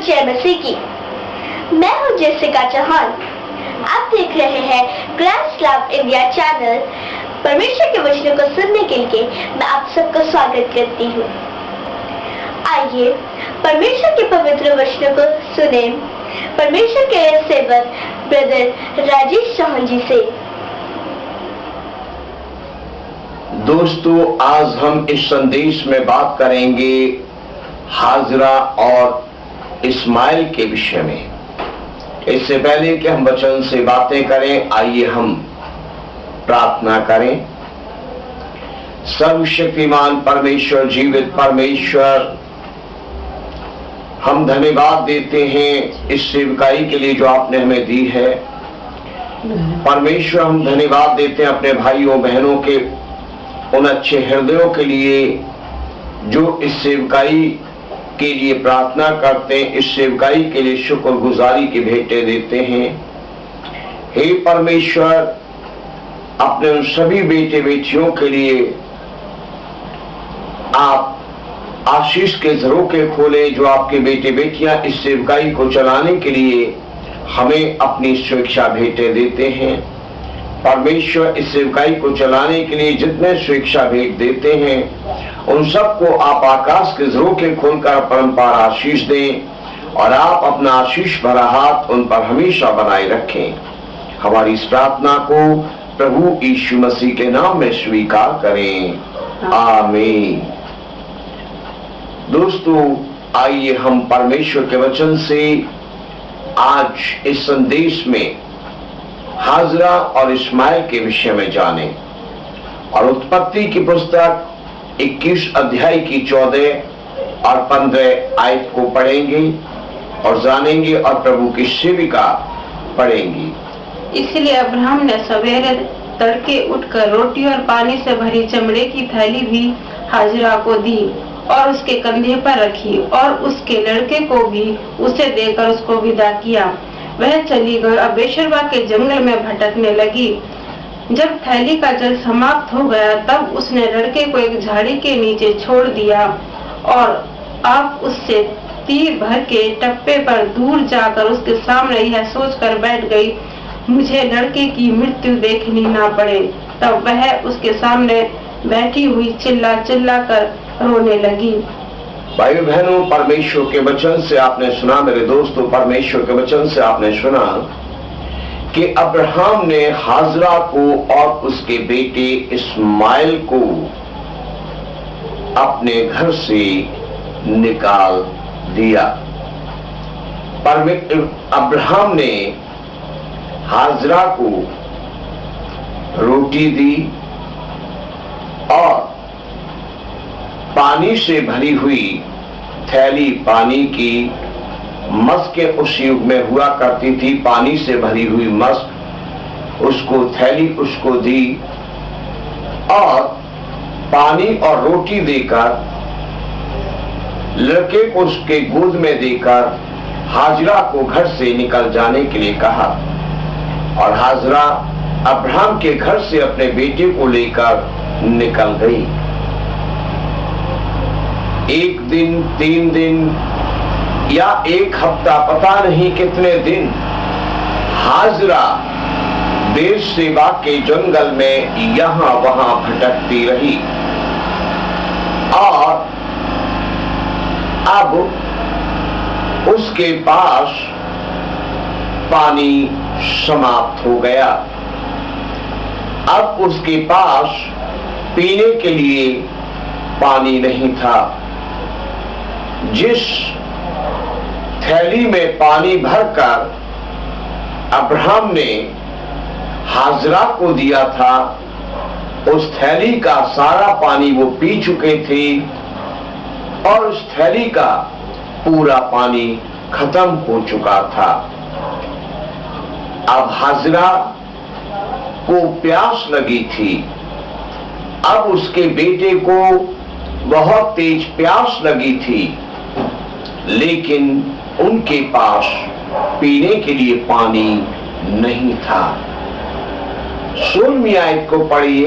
जय मसीह की। मैं हूँ जेसिका चौहान। आप देख रहे हैं ग्रास लव इंडिया चैनल। परमेश्वर के वचनों को सुनने के लिए मैं आप सबका स्वागत करती हूँ। आइए परमेश्वर के पवित्र वचनों को सुने परमेश्वर के सेवक ब्रदर राजेश चौहान जी से। दोस्तों, आज हम इस संदेश में बात करेंगे हाजरा और इस्माइल के विषय में। इससे पहले कि हम वचन से बातें करें, आइए हम प्रार्थना करें। सर्वशक्तिमान परमेश्वर, जीवित परमेश्वर, हम धन्यवाद देते हैं इस सेवकाई के लिए जो आपने हमें दी है। परमेश्वर, हम धन्यवाद देते हैं अपने भाइयों बहनों के उन अच्छे हृदयों के लिए जो इस सेवकाई के लिए प्रार्थना करते हैं, इस सेवकाई के लिए शुक्रगुजारी की भेंटें देते हैं। हे परमेश्वर, अपने उन सभी बेटे बेटियों के लिए आप आशीष के झरोखे खोले जो आपके बेटे बेटियां इस सेवकाई को चलाने के लिए हमें अपनी स्वेच्छा भेंटें देते हैं। परमेश्वर, इस सेवकाई को चलाने के लिए जितने स्वेच्छा भेंट देते हैं उन सबको आप आकाश के झरोखे खोलकर परम्पार आशीष दें और आप अपना आशीष भरा हाथ उन पर हमेशा बनाए रखें। हमारी इस प्रार्थना को प्रभु यीशु मसीह के नाम में स्वीकार करें, आमीन। दोस्तों, आइए हम परमेश्वर के वचन से आज इस संदेश में हाजरा और इस्माइल के विषय में जानें और उत्पत्ति की पुस्तक 21 अध्याय की 14 और 15 आयत को पढ़ेंगे और जानेंगे और प्रभु की सेविका पढ़ेंगी। इसलिए अब्राहम ने सवेरे तड़के उठकर रोटी और पानी से भरी चमड़े की थैली भी हाजरा को दी और उसके कंधे पर रखी और उसके लड़के को भी उसे देकर उसको विदा किया। वह चली गई और बेशरबा के जंगल में भटकने लगी। जब थैली का जल समाप्त हो गया तब उसने लड़के को एक झाड़ी के नीचे छोड़ दिया और आप उससे तीर भर के टप्पे पर दूर जाकर उसके सामने यह सोचकर बैठ गई, मुझे लड़के की मृत्यु देखनी ना पड़े। तब वह उसके सामने बैठी हुई चिल्ला चिल्ला कर रोने लगी। भाई बहनों, परमेश्वर के वचन से आपने सुना, मेरे दोस्तों, परमेश्वर के वचन से आपने सुना कि अब्राहम ने हाजरा को और उसके बेटे इस्माइल को अपने घर से निकाल दिया। अब्राहम ने हाजरा को रोटी दी और पानी से भरी हुई थैली, पानी की मस्क उस युग में हुआ करती थी, पानी से भरी हुई मस्क, उसको थैली उसको दी और पानी और रोटी देकर लड़के को उसके गोद में देकर हाजरा को घर से निकल जाने के लिए कहा और हाजरा अब्राहम के घर से अपने बेटे को लेकर निकल गई। 1 दिन, 3 दिन या 1 हफ्ता, पता नहीं कितने दिन हाजरा बेरशेबा के जंगल में यहां वहां भटकती रही और अब उसके पास पानी समाप्त हो गया। अब उसके पास पीने के लिए पानी नहीं था। जिस थैली में पानी भरकर अब्राहम ने हाजरा को दिया था, उस थैली का सारा पानी वो पी चुके थे और उस थैली का पूरा पानी खत्म हो चुका था। अब हाजरा को प्यास लगी थी। अब उसके बेटे को बहुत तेज प्यास लगी थी, लेकिन उनके पास पीने के लिए पानी नहीं था। 16वीं आयत को पढ़िए,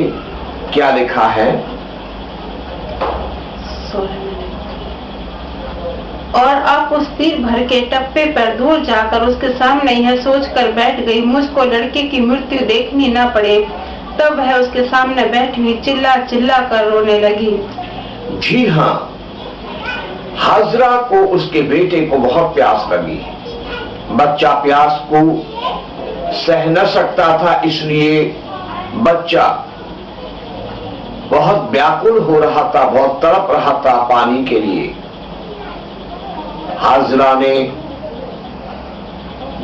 क्या लिखा है? और आप उस तीर भर के टप्पे पर दूर जाकर उसके सामने यह सोचकर बैठ गई, मुझको लड़के की मृत्यु देखनी न पड़े। तब वह उसके सामने बैठी हुई चिल्ला चिल्ला कर रोने लगी। जी हाँ, हाजरा को उसके बेटे को बहुत प्यास लगी। बच्चा प्यास को सह न सकता था, इसलिए बच्चा बहुत व्याकुल हो रहा था, बहुत तड़प रहा था पानी के लिए। हाजरा ने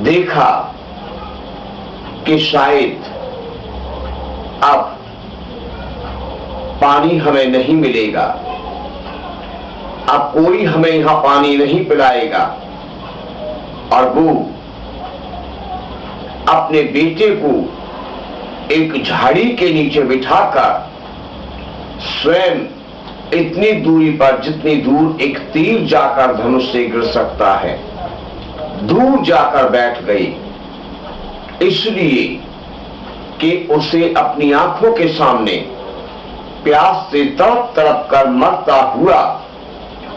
देखा कि शायद अब पानी हमें नहीं मिलेगा, अब कोई हमें यहां पानी नहीं पिलाएगा, और वो अपने बेटे को एक झाड़ी के नीचे बिठाकर स्वयं इतनी दूरी पर, जितनी दूर एक तीर जाकर धनुष से गिर सकता है, दूर जाकर बैठ गई, इसलिए कि उसे अपनी आंखों के सामने प्यास से तड़प तड़प कर मरता हुआ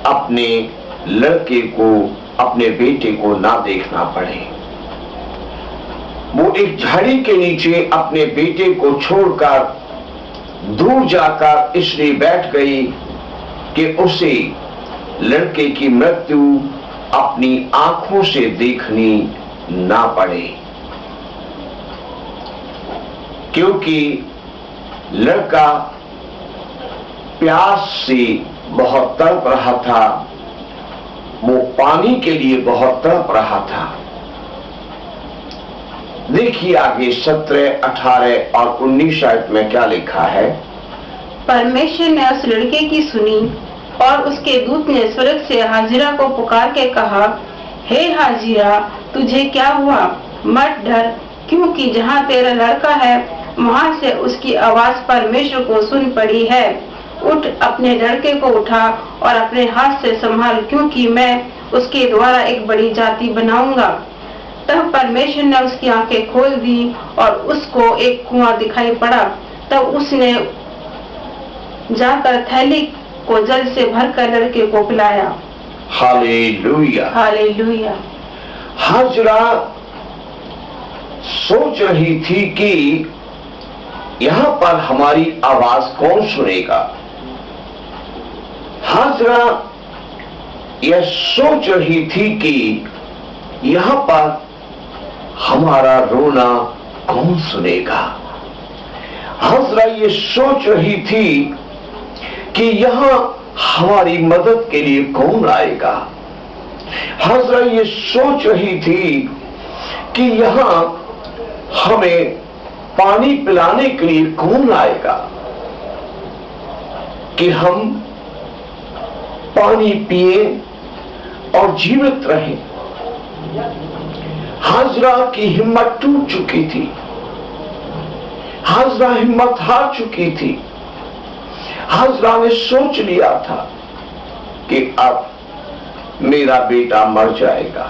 अपने लड़के को, अपने बेटे को ना देखना पड़े। वो एक झाड़ी के नीचे अपने बेटे को छोड़कर दूर जाकर इसलिए बैठ गई कि उसे लड़के की मृत्यु अपनी आंखों से देखनी ना पड़े, क्योंकि लड़का प्यास से बहुत तड़प रहा था, वो पानी के लिए बहुत तड़प रहा था। देखिए आगे 17, 18 और 19 आयत में क्या लिखा है। परमेश्वर ने उस लड़के की सुनी और उसके दूत ने स्वर्ग से हाजिरा को पुकार के कहा, हे हाजिरा, तुझे क्या हुआ? मत डर, क्योंकि जहाँ तेरा लड़का है वहाँ से उसकी आवाज परमेश्वर को सुन पड़ी है। उठ, अपने लड़के को उठा और अपने हाथ से संभाल, क्योंकि मैं उसके द्वारा एक बड़ी जाति बनाऊंगा। तब परमेश्वर ने उसकी आंखें खोल दी और उसको एक कुआं दिखाई पड़ा। तब उसने जाकर थैली को जल से भरकर लड़के को पिलाया। Hallelujah, hallelujah. हाजरा सोच रही थी कि यहां पर हमारी आवाज कौन सुनेगा। हाजरा यह सोच रही थी कि यहां पर हमारा रोना कौन सुनेगा। हाजरा ये सोच रही थी कि यहां हमारी मदद के लिए कौन आएगा। हाजरा ये सोच रही थी कि यहां हमें पानी पिलाने के लिए कौन आएगा, कि हम पानी पिए और जीवित रहें। हाजरा की हिम्मत टूट चुकी थी, हाजरा हिम्मत हार चुकी थी। हाजरा ने सोच लिया था कि अब मेरा बेटा मर जाएगा,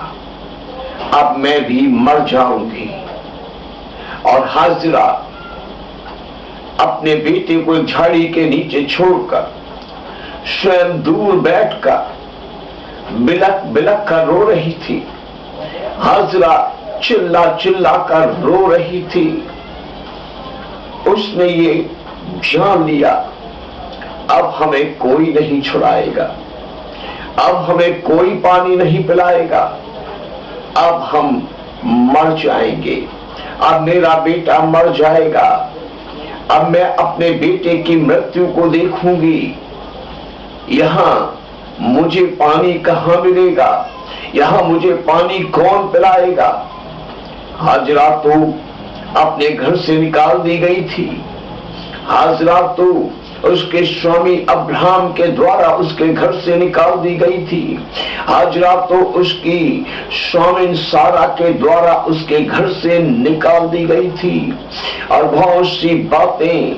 अब मैं भी मर जाऊंगी। और हाजरा अपने बेटे को एक झाड़ी के नीचे छोड़कर स्वयं दूर बैठकर बिलक बिलक कर रो रही थी। हाजरा चिल्ला चिल्ला कर रो रही थी। उसने ये जान लिया, अब हमें कोई नहीं छुड़ाएगा, अब हमें कोई पानी नहीं पिलाएगा, अब हम मर जाएंगे, अब मेरा बेटा मर जाएगा, अब मैं अपने बेटे की मृत्यु को देखूंगी। यहां मुझे पानी कहां मिलेगा, यहां मुझे पानी कौन पिलाएगा। हाजरा तो अपने घर से निकाल दी गई थी। हाजरा तो उसके स्वामी अब्राहम के द्वारा उसके घर से निकाल दी गई थी। हाजरा तो उसकी स्वामी सारा के द्वारा उसके घर से निकाल दी गई थी। और बहुत सी बातें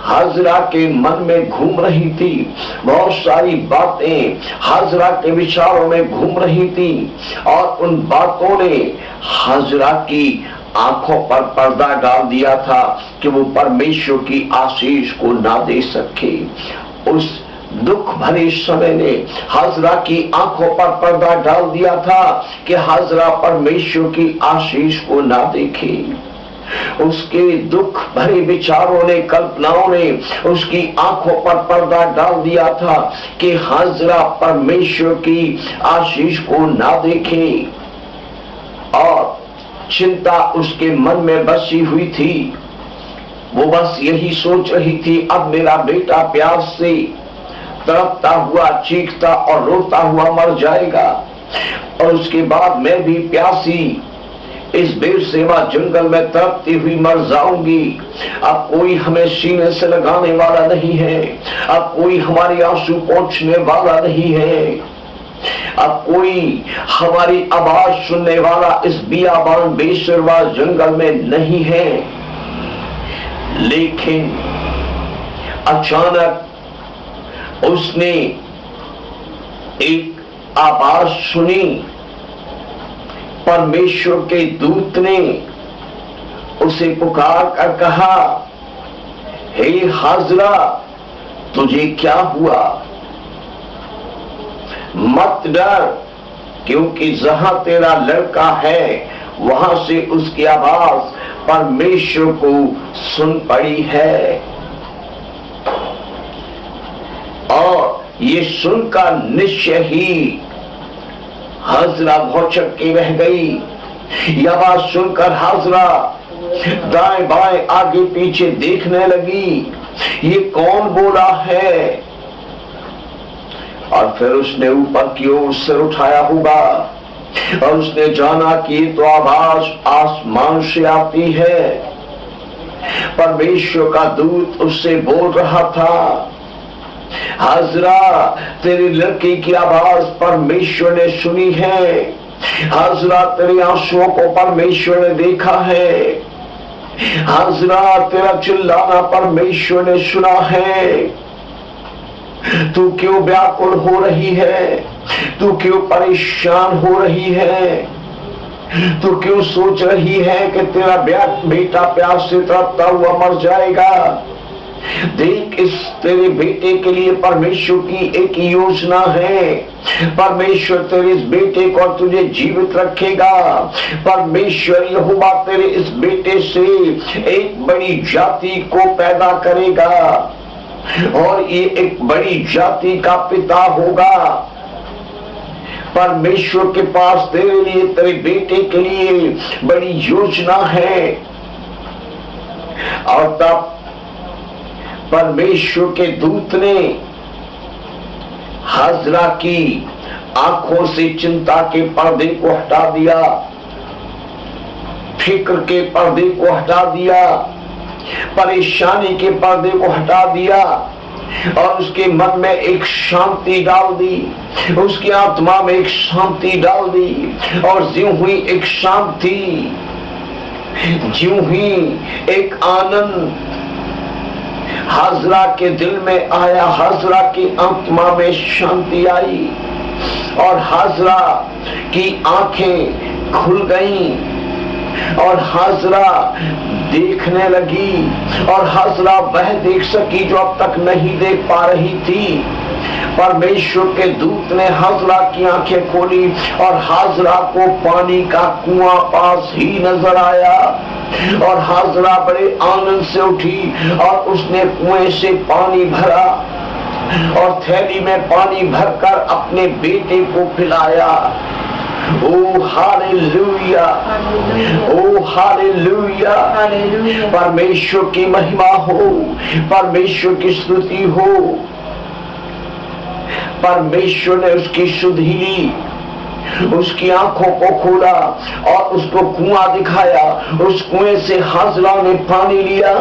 हाजरा के मन में घूम रही थी, बहुत सारी बातें हाजरा के विचारों में घूम रही थी, और उन बातों ने हाजरा की आंखों पर पर्दा डाल दिया था कि वो परमेश्वर की आशीष को ना दे सके। उस दुख भरे समय ने हाजरा की आंखों पर पर्दा डाल दिया था कि हाजरा परमेश्वर की आशीष को ना देखे। उसके दुख भरे विचारों ने, कल्पनाओं ने उसकी आंखों पर पर्दा डाल दिया था कि हाजरा परमेश्वर की आशीष को ना देखे। और चिंता उसके मन में बसी हुई थी। वो बस यही सोच रही थी, अब मेरा बेटा प्यास से तड़पता हुआ, चीखता और रोता हुआ मर जाएगा और उसके बाद मैं भी प्यासी इस बेरसेवा जंगल में तड़पती हुई मर जाऊंगी। अब कोई हमें सीने से लगाने वाला नहीं है, अब कोई हमारे आंसू पोंछने वाला नहीं है, अब कोई हमारी आवाज सुनने वाला इस बियाबान बेसरवा जंगल में नहीं है। लेकिन अचानक उसने एक आवाज सुनी। परमेश्वर के दूत ने उसे पुकार कर कहा, हे हाजरा, तुझे क्या हुआ? मत डर, क्योंकि जहां तेरा लड़का है वहां से उसकी आवाज परमेश्वर को सुन पड़ी है। और ये सुनकर निश्चय ही हाजरा भौचक के रह गई। यह बात सुनकर हाजरा दाएं बाएं आगे पीछे देखने लगी, ये कौन बोला है? और फिर उसने ऊपर की ओर सिर उठाया होगा और उसने जाना कि ये तो आवाज आसमान से आती है। परमेश्वर का दूत उससे बोल रहा था, हाजरा, तेरे लड़के की आवाज परमेश्वर ने सुनी है। हाजरा, तेरे आंसुओं को परमेश्वर ने देखा है। हाजरा, तेरा चिल्लाना परमेश्वर ने सुना है। तू क्यों व्याकुल हो रही है? तू क्यों परेशान हो रही है? तू क्यों सोच रही है कि तेरा बेटा प्यास से तड़पता हुआ मर जाएगा? देख, इस तेरे बेटे के लिए परमेश्वर की एक योजना है। परमेश्वर तेरे इस बेटे को तुझे जीवित रखेगा। परमेश्वर यहोवा तेरे इस बेटे से एक बड़ी जाति को पैदा करेगा और ये एक बड़ी जाति का पिता होगा। परमेश्वर के पास तेरे लिए, तेरे बेटे के लिए बड़ी योजना है। और तब परमेश्वर के दूत ने हाजरा की आंखों से चिंता के पर्दे को हटा दिया, फिक्र के पर्दे को हटा दिया, परेशानी के पर्दे को हटा दिया और उसके मन में एक शांति डाल दी, उसकी आत्मा में एक शांति डाल दी। और ज्यों हुई एक शांति, ज्यों ही एक आनंद हाजरा के दिल में आया, हाजरा की आत्मा में शांति आई और हाजरा की आंखें खुल गईं और हाजरा देखने लगी और हाजरा वह देख सकी जो अब तक नहीं देख पा रही थी। परमेश्वर के दूत ने हाजरा की आंखें खोली और हाजरा को पानी का कुआं पास ही नजर आया और हाजरा बड़े आनंद से उठी और उसने कुएं से पानी भरा और थैली में पानी भरकर अपने बेटे को पिलाया। ओ हालेलुया, ओ हालेलुया, परमेश्वर की महिमा हो, परमेश्वर की स्तुति हो। परमेश्वर ने उसकी सुधि ली, उसकी आंखों को खोला और उसको कुआं दिखाया। उस कुएं से हाजरा ने पानी लिया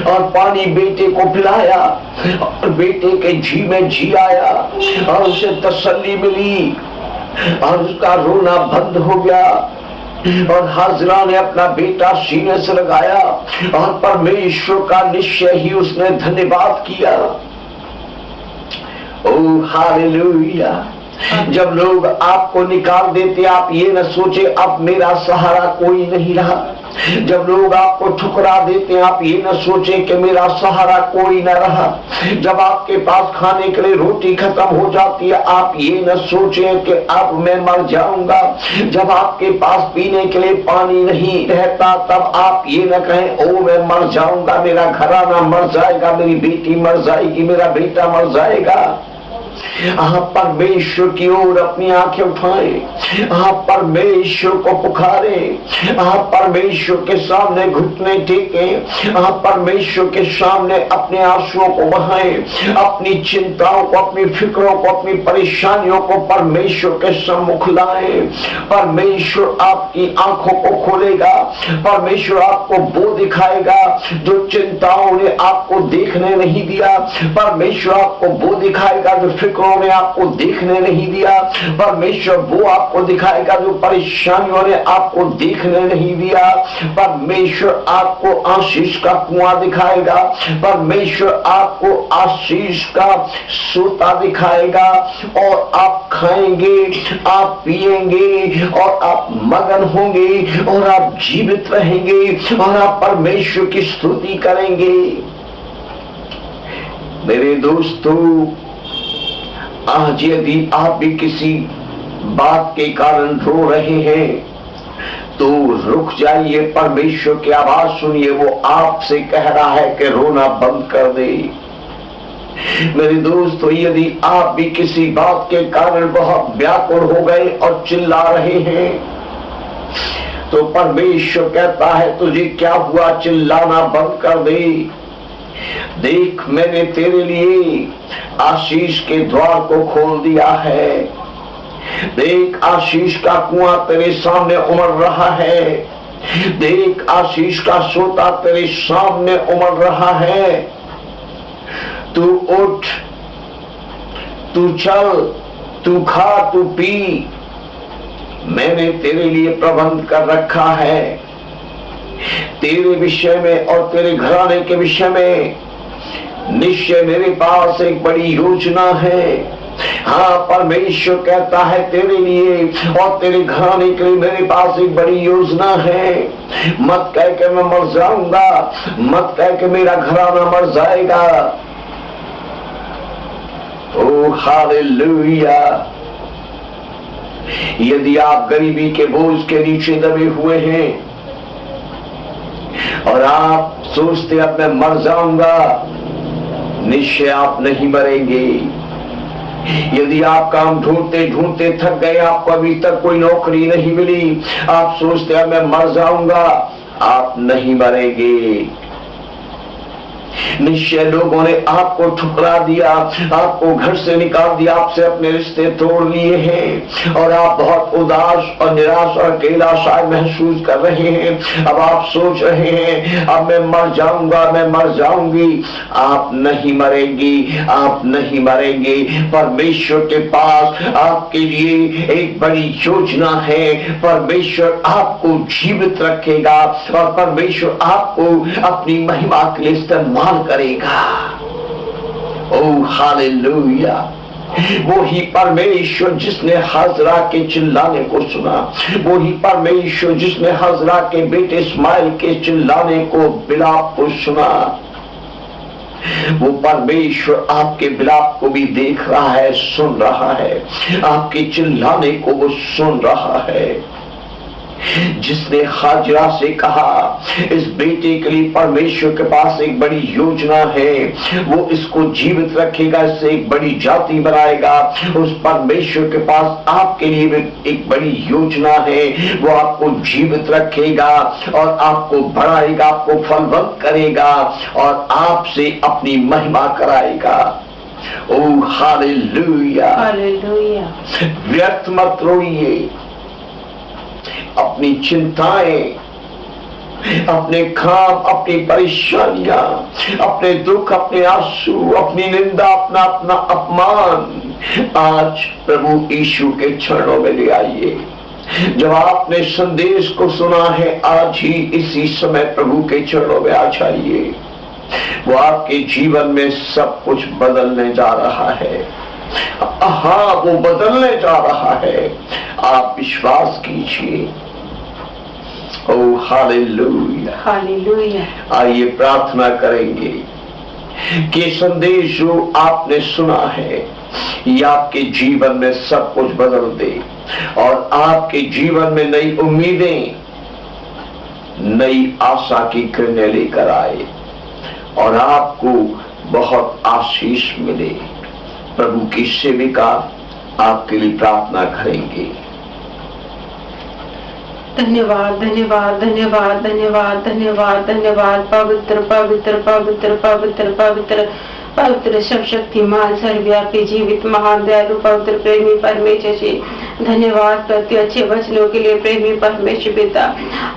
और पानी बेटे को पिलाया और बेटे के जी में जी आया और उसे तसल्ली मिली और उसका रोना बंद हो गया और हाजरा ने अपना बेटा सीने से लगाया और परमेश्वर का निश्चय ही उसने धन्यवाद किया। ओ हालेलुया। जब लोग आपको निकाल देते, आप ये न सोचे अब मेरा सहारा कोई नहीं रहा। जब लोग आपको ठुकरा देते हैं, आप ये न सोचें कि मेरा सहारा कोई न रहा। जब आपके पास खाने के लिए रोटी खत्म हो जाती है, आप ये न सोचें कि अब मैं मर जाऊंगा। जब आपके पास पीने के लिए पानी नहीं रहता, तब आप ये न कहें ओ मैं मर जाऊंगा, मेरा घराना मर जाएगा, मेरी बेटी मर जाएगी, मेरा बेटा मर जाएगा। आप परमेश्वर की ओर अपनी आंखें उठाएं, आप परमेश्वर को पुकारें, आप परमेश्वर के सामने घुटने टेकें, आप परमेश्वर के सामने अपने आंसुओं को बहाएं, अपनी चिंताओं को, अपनी फिक्रों को, अपनी परेशानियों को परमेश्वर के सम्मुख लाएं। परमेश्वर आपकी आंखों को खोलेगा, परमेश्वर आपको वो दिखाएगा जो चिंताओं ने आपको देखने नहीं दिया, परमेश्वर आपको वो दिखाएगा जो फिक्रों ने आपको देखने नहीं दिया, परमेश्वर वो आपको दिखाएगा जो परेशानियों ने आपको देखने नहीं दिया। परमेश्वर आपको आशीष का कुआं दिखाएगा, परमेश्वर आपको आशीष का सोता दिखाएगा, और आप खाएंगे, आप पिएंगे, और आप मगन होंगे, और आप जीवित रहेंगे, और आप परमेश्वर की स्तुति करेंगे। मेरे दोस्तों, आज यदि आप भी किसी बात के कारण रो रहे हैं, तो रुक जाइए, परमेश्वर की आवाज सुनिए। वो आपसे कह रहा है कि रोना बंद कर दे। मेरे दोस्तों, यदि आप भी किसी बात के कारण बहुत व्याकुल हो गए और चिल्ला रहे हैं, तो परमेश्वर कहता है तुझे क्या हुआ, चिल्लाना बंद कर दे। देख, मैंने तेरे लिए आशीष के द्वार को खोल दिया है। देख, आशीष का कुआं तेरे सामने उमड़ रहा है। देख, आशीष का सोता तेरे सामने उमड़ रहा है। तू उठ, तू चल, तू खा, तू पी, मैंने तेरे लिए प्रबंध कर रखा है। तेरे विषय में और तेरे घराने के विषय में निश्चय मेरे पास एक बड़ी योजना है। हाँ, परमेश्वर कहता है तेरे लिए और तेरे घराने के लिए मेरे पास एक बड़ी योजना है। मत कह के मैं मर जाऊंगा, मत कह के मेरा घराना मर जाएगा। ओ हालेलुया। यदि आप गरीबी के बोझ के नीचे दबे हुए हैं और आप सोचते अब मैं मर जाऊंगा, निश्चय आप नहीं मरेंगे। यदि आप काम ढूंढते ढूंढते थक गए, आपको अभी तक कोई नौकरी नहीं मिली, आप सोचते अब मैं मर जाऊंगा, आप नहीं मरेंगे। निश्चय लोगों ने आपको ठुकरा दिया, आपको घर से निकाल दिया, आपसे अपने रिश्ते तोड़ लिए हैं, और आप बहुत उदास और निराश और अकेला शायद महसूस कर रहे हैं। अब आप सोच रहे हैं अब मैं मर जाऊंगा, मैं मर जाऊंगी। आप नहीं मरेंगी, आप नहीं मरेंगे। परमेश्वर के पास आपके लिए एक बड़ी योजना है। परमेश्वर आपको जीवित रखेगा और परमेश्वर आपको अपनी महिमा के लिए इस्तेमाल करेगा। Oh hallelujah. वो ही परमेश्वर जिसने हाजरा के चिल्लाने को सुना, वो ही परमेश्वर जिसने हाजरा के बेटे इस्माइल के चिल्लाने को, बिलाप को सुना, वो परमेश्वर आपके बिलाप को भी देख रहा है, सुन रहा है। आपके चिल्लाने को वो सुन रहा है। जिसने हाजरा से कहा इस बेटे के लिए परमेश्वर के पास एक बड़ी योजना है, वो इसको जीवित रखेगा, इससे एक बड़ी जाति बनाएगा। उस परमेश्वर के पास आपके लिए भी एक बड़ी योजना है। वो आपको जीवित रखेगा और आपको बढ़ाएगा, आपको फलवंत करेगा और आपसे अपनी महिमा कराएगा। Oh hallelujah, hallelujah. व्यर्थ मत रोइए। अपनी चिंताएं, अपने काम, अपनी परेशानियां, अपने दुख, अपने आंसू, अपनी निंदा, अपना अपना अपमान आज प्रभु यीशु के चरणों में ले आइए। जब आपने संदेश को सुना है, आज ही इसी समय प्रभु के चरणों में आ जाइए। वो आपके जीवन में सब कुछ बदलने जा रहा है। हाँ, वो बदलने जा रहा है। आप विश्वास कीजिए। ओ हालेलुया। हालेलुया। आइए प्रार्थना करेंगे कि संदेश जो आपने सुना है ये आपके जीवन में सब कुछ बदल दे और आपके जीवन में नई उम्मीदें, नई आशा की किरणें लेकर आए और आपको बहुत आशीष मिले। प्रभु की सेविका आपके लिए प्रार्थना करेंगे। धन्यवाद धन्यवाद धन्यवाद धन्यवाद धन्यवाद धन्यवाद। पवित्र पवित्र पवित्र पवित्र पवित्र पवित्र सर्वशक्तिमान सर्वव्यापी जीवित महान दयालु पवित्र प्रेमी परमेश्वर जी, धन्यवाद प्रति अच्छे वचनों के लिए प्रेमी परमेश्वर पिता।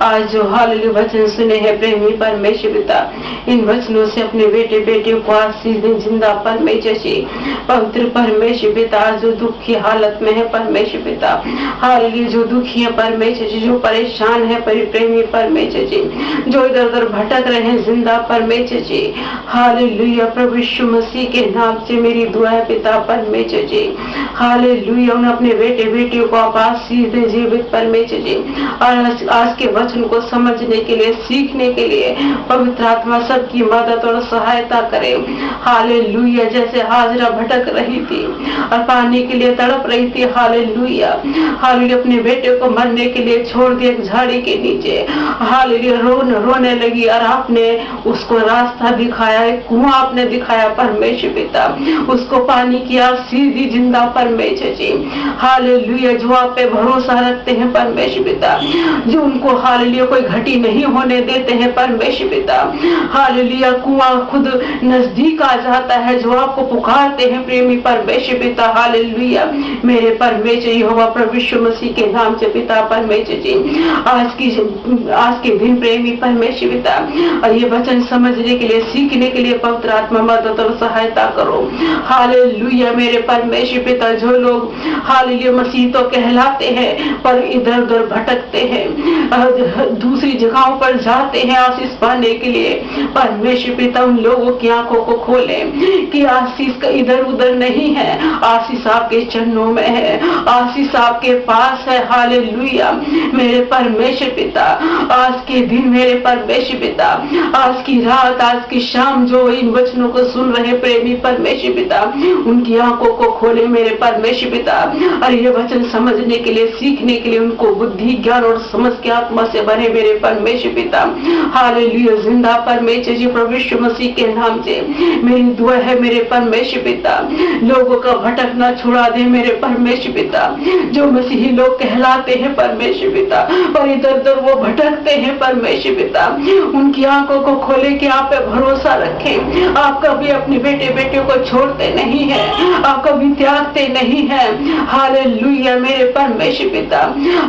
आज जो हालेलुया वचन सुने हैं प्रेमी परमेश्वर पिता, इन वचनों से अपने बेटे बेटियों को आशीष दें जिंदा परमेश्वर जी। पवित्र परमेश्वर पिता, जो दुख की हालत में है परमेश्वर पिता, हालेलुया जो दुखी है परमेश्वर जी, जो परेशान है प्रेमी परमेश्वर जी, जो इधर उधर भटक रहे हैं जिंदा परमेश्वर जी, हालेलुया प्रभु यीशु मसीह के नाम से मेरी दुआ है पिता परमेश्वर जी। हालेलुया उन अपने बेटे बेटियों को आप आशीष दें जीवित परमेश्वर जी। और आज के वचन को समझने के लिए, सीखने के लिए पवित्र आत्मा सबकी मदद और सहायता करे। हालेलुया जैसे हाजरा भटक रही थी और पानी के लिए तड़प रही थी, हालेलुया हालेलुया अपने बेटे को मरने के लिए छोड़ दिया एक झाड़ी के नीचे, हालेलुया रोने लगी और आपने उसको रास्ता दिखाया, एक कुआं आपने दिखाया परमेश्वर पिता, उसको पानी की आशीष दी जिंदा परमेश्वर जी। हालेलुया जो आप पे भरोसा रखते हैं परमेश्वर पिता, जो उनको हालेलुया कोई घटी नहीं होने देते हैं परमेश्वर पिता, हालेलुया कुआं खुद नजदीक आ जाता है जो आपको पुकारते हैं प्रेमी परमेश्वर पिता। हालेलुया मेरे परमेश्वर यहोवा प्रभु यीशु मसीह के नाम से पिता परमेश्वर जी, आज के दिन प्रेमी परमेश्वर पिता, और ये वचन समझने के लिए, सीखने के लिए पवित्र आत्मा मदद और सहायता करो। हालेलुया मेरे परमेश्वर पिता, जो लोग हालेलुया मसीह तो कहलाते हैं पर इधर उधर भटकते हैं, दूसरी जगहों पर जाते हैं आशीष पाने के लिए, परमेश्वर पिता उन लोगों की आंखों को खोले कि आशीष का इधर उधर नहीं है, आशीष आपके चरणों में है, आशीष आपके पास है। हालेलुया मेरे परमेश्वर पिता, आज के दिन मेरे परमेश्वर पिता, आज की रात, आज की शाम जो इन वचनों को सुन रहे प्रेमी परमेश्वर पिता, उनकी आंखों को खोले मेरे परमेश्वर पिता, और ये वचन समझने के लिए, सीखने के लिए उनको बुद्धि ज्ञान और समझ के आत्मा से भरे मेरे परमेश्वर पिता। हालेलुया जिंदा परमेश्वर जी प्रभु यीशु मसीह के नाम से मेरी दुआ है मेरे परमेश्वर पिता, लोगों का भटकना छुड़ा दे मेरे परमेश्वर पिता, जो मसीही लोग कहलाते हैं परमेश्वर पिता पर इधर उधर वो भटकते हैं परमेश्वर पिता, उनकी आंखों को खोले कि आप पे भरोसा रखें। आप कभी अपने बेटे बेटियों को छोड़ते नहीं है, आप कभी त्यागते नहीं है। हालेलुया मेरे परमेश्वर पिता,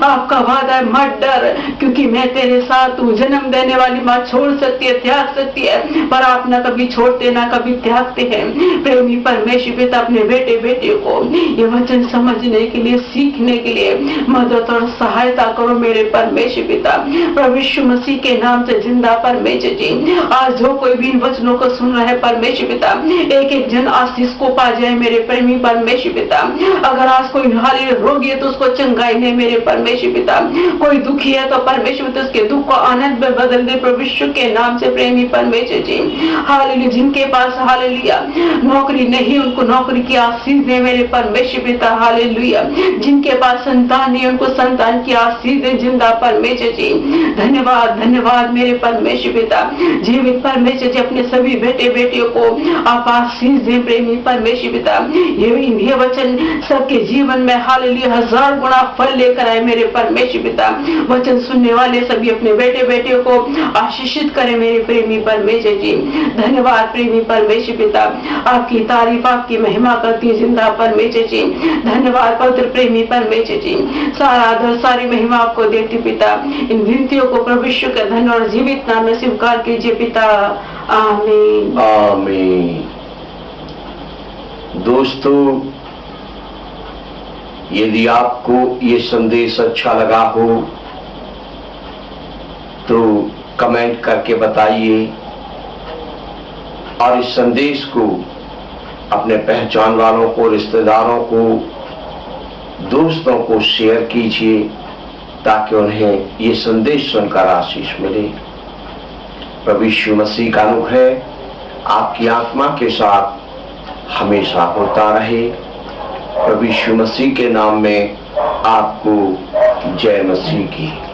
आपका वादा है मत डर क्योंकि मैं तेरे साथ हूँ। जन्म देने वाली माँ छोड़ सकती है, त्याग सकती है, पर आप ना कभी छोड़ते ना कभी त्यागते हैं। प्रेमी परमेश्वर पिता अपने बेटे बेटियों को ये वचन समझने के लिए, सीखने के लिए मदद और सहायता करो मेरे परमेश्वर पिता, प्रभु यीशु मसीह के नाम से जिंदा परमेश्वर जी। आज जो कोई भी इन वचनों को सुन रहा है परमेश्वर पिता, एक एक जन आशीष को पा जाए मेरे प्रेमी परमेश्वर पिता। अगर आज कोई हालेलुया रोगी है तो उसको चंगाई दे मेरे परमेश्वर पिता, कोई दुखी है तो परमेश्वर पिता उसके दुख को आनंद में बदल दे प्रभु यीशु के नाम से प्रेमी परमेश्वर जी। हालेलुया जिनके पास हालेलुया नौकरी नहीं उनको नौकरी की आशीष दे मेरे परमेश्वर पिता। हालेलुया जिनके पास संतान नहीं उनको संतान की आशीष दे जिंदा परमेश्वर जी। धन्यवाद धन्यवाद मेरे परमेश्वर पिता, जीवित परमेश्वर जी अपने सभी बेटे बेटियों को आप आशीष दें प्रेमी परमेश्वर पिता। ये वचन सबके जीवन में हालेलुया 1000 गुना फल लेकर आए मेरे परमेश्वर पिता। वचन सुनने वाले सभी अपने बेटे बेटियों को आशीषित करें मेरे प्रेमी परमेश्वर जी। धन्यवाद प्रेमी परमेश्वर पिता, आपकी तारीफ आपकी महिमा करती जिंदा परमेश्वर जी। धन्यवाद पवित्र प्रेमी परमेश्वर जी, सारा आदर सारी महिमा आपको देती पिता। इन विनतियों को प्रभु यीशु के धन्य और जीवित नाम में स्वीकार कीजिए पिता, आमीन आमीन। दोस्तों यदि आपको ये संदेश अच्छा लगा हो तो कमेंट करके बताइए और इस संदेश को अपने पहचान वालों को, रिश्तेदारों को, दोस्तों को शेयर कीजिए ताकि उन्हें ये संदेश सुनकर आशीष मिले। प्रभु यीशु मसीह का अनुग्रह आपकी आत्मा के साथ हमेशा होता रहे। प्रभु यीशु मसीह के नाम में आपको जय मसीह की।